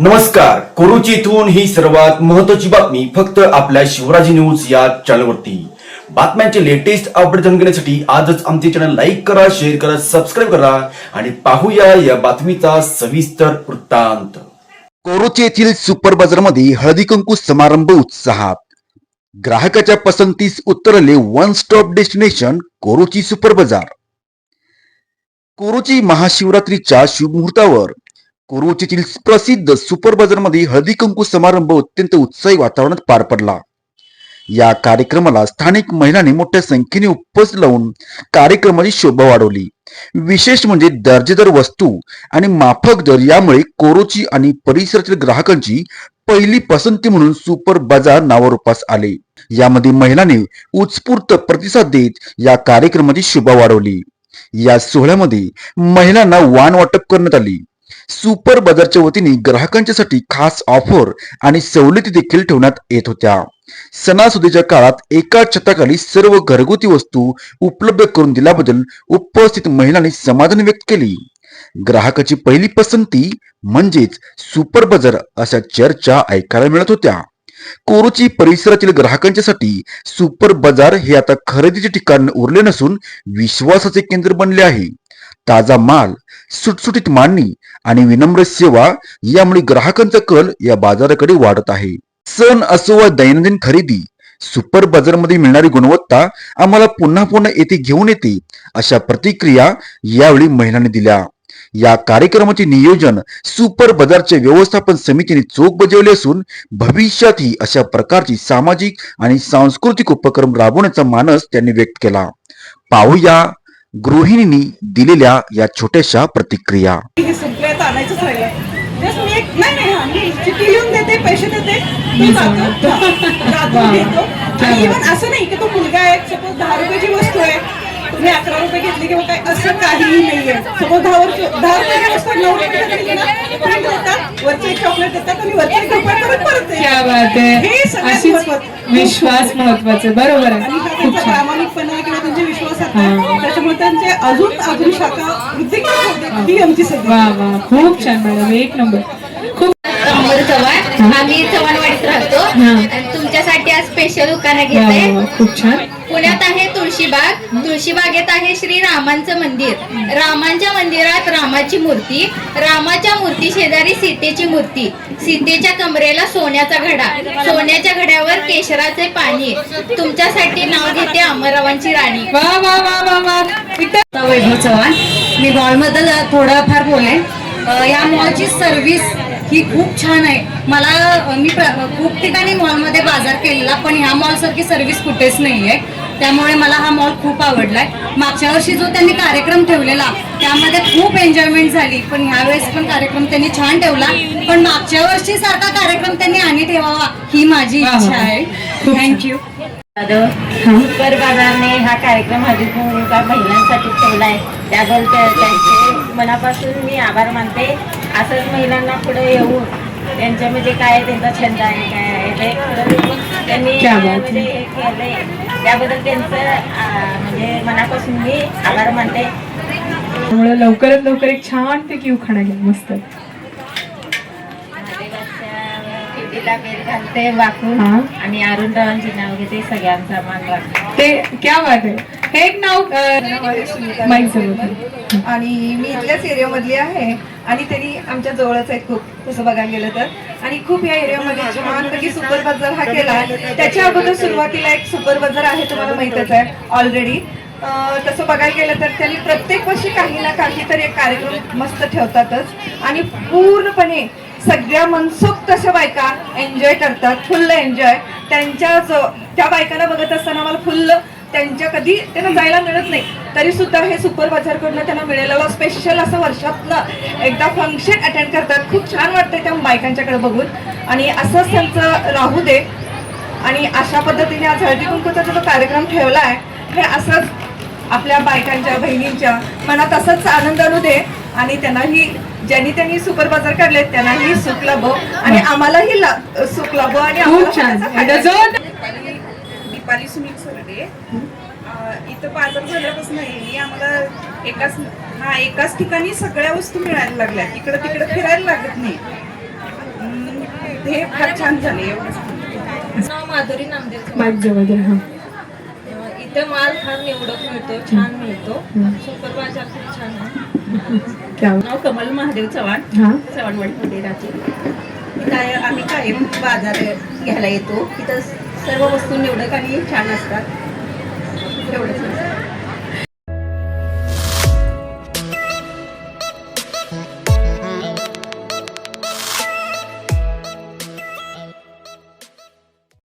नमस्कार. कोरुची इथून ही सर्वात महत्त्वाची बातमी फक्त आपल्या शिवराजी न्यूज या चॅनलवरती. बातम्यांचे लेटेस्ट अपडेट जाणून घेण्यासाठी आजच आमचे चॅनल लाईक करा, शेअर करा, सबस्क्राईब करा आणि पाहूया या बातमीचा सविस्तर वृत्तांत. कोरुची येथील सुपर बाजारमध्ये हळदी कुंकू समारंभ उत्साहात. ग्राहकाच्या पसंतीस उतरले वन स्टॉप डेस्टिनेशन कोरुची सुपर बाजार. कोरुची महाशिवरात्रीच्या शुभमुहूर्तावर कोरुचीतील प्रसिद्ध सुपर बाजारमध्ये हळदी कुंकू समारंभ अत्यंत उत्साही वातावरणात पार पडला. या कार्यक्रमाला स्थानिक महिलांनी मोठ्या संख्येने उपस्थित लावून कार्यक्रमाची शोभा वाढवली. विशेष म्हणजे दर्जेदार वस्तू आणि माफक दर यामुळे कोरुची आणि परिसरातील ग्राहकांची पहिली पसंती म्हणून सुपर बाजार नावारूपास आले. यामध्ये महिलांनी उत्स्फूर्त प्रतिसाद देत या कार्यक्रमाची शोभा वाढवली. या सोहळ्यामध्ये महिलांना वाण वाटप करण्यात आली. सुपर बाजारच्या वतीने ग्राहकांच्यासाठी खास ऑफर आणि सवलती देखील ठेवण्यात येत होत्या. सणासुदीच्या काळात एका छताखाली सर्व घरगुती वस्तू उपलब्ध करून दिल्याबद्दल उपस्थित महिलांनी समाधान व्यक्त केली. ग्राहकाची पहिली पसंती म्हणजेच सुपर बाजार अशा चर्चा ऐकायला मिळत होत्या. कोरुची परिसरातील ग्राहकांच्यासाठी सुपर बाजार हे आता खरेदीचे ठिकाण उरले नसून विश्वासाचे केंद्र बनले आहे. ताजा माल, सुटसुटीत मांडणी आणि विनम्र सेवा यामुळे ग्राहकांचा कल या बाजाराकडे वाढत आहे. सण असो वा दैनंदिन खरेदी, सुपर बाजारमध्ये मिळणारी गुणवत्ता आम्हाला पुन्हा पुन्हा येथे घेऊन येते, अशा प्रतिक्रिया यावेळी महिलांनी दिल्या. या कार्यक्रमाचे नियोजन सुपर बाजारच्या व्यवस्थापन समितीने चोख बजावले असून भविष्यातही अशा प्रकारची सामाजिक आणि सांस्कृतिक उपक्रम राबवण्याचा मानस त्यांनी व्यक्त केला. पाहूया गृहिणींनी दिलेल्या या छोट्याशा प्रतिक्रिया. आणायचंच राहिलं जस्ट मी एक नाही चिठ्ठी लिहून देते, पैसे देते, तो जातो घेतो. आणि इव्हन असं नाही की तो मुलगा आहे, सपोज 10 रुपयाची वस्तू आहे, तुम्ही 11 रुपये घेतली किंवा काय, असं काहीही नाहीये. सपोज 10 रुपयाची वस्तू 9 रुपये घेतली ना, प्रिंट देतात, वरचं एक चॉकलेट देतात आणि वरचं एक रुपये परत परत. क्या बात आहे. हे सगळ्यात विश्वास महत्वाचा. बरोबर आहे. आणि हा त्यांचा प्रामाणिकपणा किंवा त्यांचे विश्वासात आहे, त्याच्यामुळे त्यांचे अजून शाखा वृद्धी ही आमची सध्या. वा वा, खूप छान मॅडम, एक नंबर. खूप चव्हाण, आम्ही चव्हाणवाडीत राहतो आणि तुमच्यासाठी आज स्पेशल दुकानं घेते. खूप छान. पुण्यात आहे तुळशीबाग, तुळशीबागेत आहे श्री रामांचं मंदिर. रामांच्या मंदिरात रामाची मूर्ती, रामाच्या मूर्ती शेजारी सीतेची मूर्ती, सीतेच्या कमरेला सोन्याचा घडा, सोन्याच्या घड्यावर केशराचे पाणी. तुमच्यासाठी नाव घेते अमरावांची राणी. वा वा वा वा वा. वैभव चव्हाण. मी मॉलबद्दल थोडंफार बोलेन. या मॉलची सर्व्हिस ही खूप छान आहे. मी खूप ठिकाणी मॉलमध्ये बाजार केलेला, पण ह्या मॉलसारखी सर्व्हिस कुठेच नाही आहे. त्यामुळे मला हा मॉल खूप आवडलाय. मागच्या वर्षी जो त्यांनी कार्यक्रम ठेवलेला त्यामध्ये खूप एन्जॉयमेंट झाली, पण ह्यावेळेस पण कार्यक्रम त्यांनी छान ठेवला. पण मागच्या वर्षी सारखा कार्यक्रम त्यांनी आणि ठेवावा ही माझी इच्छा आहे. थँक्यू. सुपर बाजारने हा कार्यक्रम हळदीकुंकूचा महिलांसाठी ठेवलाय, त्याबद्दल त्यांचे मनापासून मी आभार मानते. असंच महिलांना पुढे येऊन त्यांच्यामध्ये काय त्यांचा छंद आहे, काय आहे ते त्यांनी म्हणजे हे केलंय, त्याबद्दल त्यांचं म्हणजे मनापासून मी आभार मानते. त्यामुळे लवकरात लवकर एक छान ते क्यू खाणं घ्या. मस्त बेल घालते वाकून आणि अरुणरावांचे नाव घेते, सगळ्यांचा मान राखते. ते क्या बात आहे. हे एक नाव आणि मी इथल्याच एरियामधली आहे आणि त्यांनी आमच्या जवळच आहेत खूप, तसं बघायला गेलं तर. आणि खूप या एरियामध्ये छानपैकी सुपर बाजार हा केला. त्याच्या अगोदर सुरुवातीला एक सुपर बाजार आहे, तुम्हाला माहितच आहे ऑलरेडी. तसं बघायला गेलं तर त्यांनी प्रत्येक वर्षी काही ना काहीतरी एक कार्यक्रम मस्त ठेवतातच आणि पूर्णपणे सगळ्या मनसोक्त अशा बायका एन्जॉय करतात, फुल्ल एन्जॉय. त्या बायकांना बघत असताना मला फुल्ल कधी त्यांना जायला मिळत नाही, तरी सुद्धा हे सुपर बाजारकडनं त्यांना मिळालेलं स्पेशल असं वर्षातनं एकदा फंक्शन अटेंड करतात. खूप छान वाटतंय त्या बायकांच्याकडे बघून आणि असंच त्यांचं राहू दे. आणि अशा पद्धतीने आज हळदी कुंकूचा जो कार्यक्रम ठेवला आहे, हे असंच आपल्या बायकांच्या बहिणींच्या मनात असंच आनंद आणू दे आणि त्यांनाही ज्यांनी सुपर बाजार काढले त्यांनाही सुख लाभो आणि आम्हालाही सुख लाभो. आणि दीपाली सुनील सरडे. इथं बाजार झाल्यापासून आम्हाला एकाच ठिकाणी सगळ्या वस्तू मिळायला लागल्या, इकडं तिकडं फिरायला लागत नाही. हे फार छान झाले. एवढं नाव माधुरी नामदेव. माईक जवळ द्या. हा. इथे माल फार निवडक मिळतो, छान मिळतो. सुपर बाजार खूप छान आहे. क्या नाव कमल महादेव चव्हाण, हा. चव्हाणवाडी काय आम्ही कायम बाजार घ्यायला येतो. इथं सर्व वस्तू निवडक आणि छान असतात. एवढंच.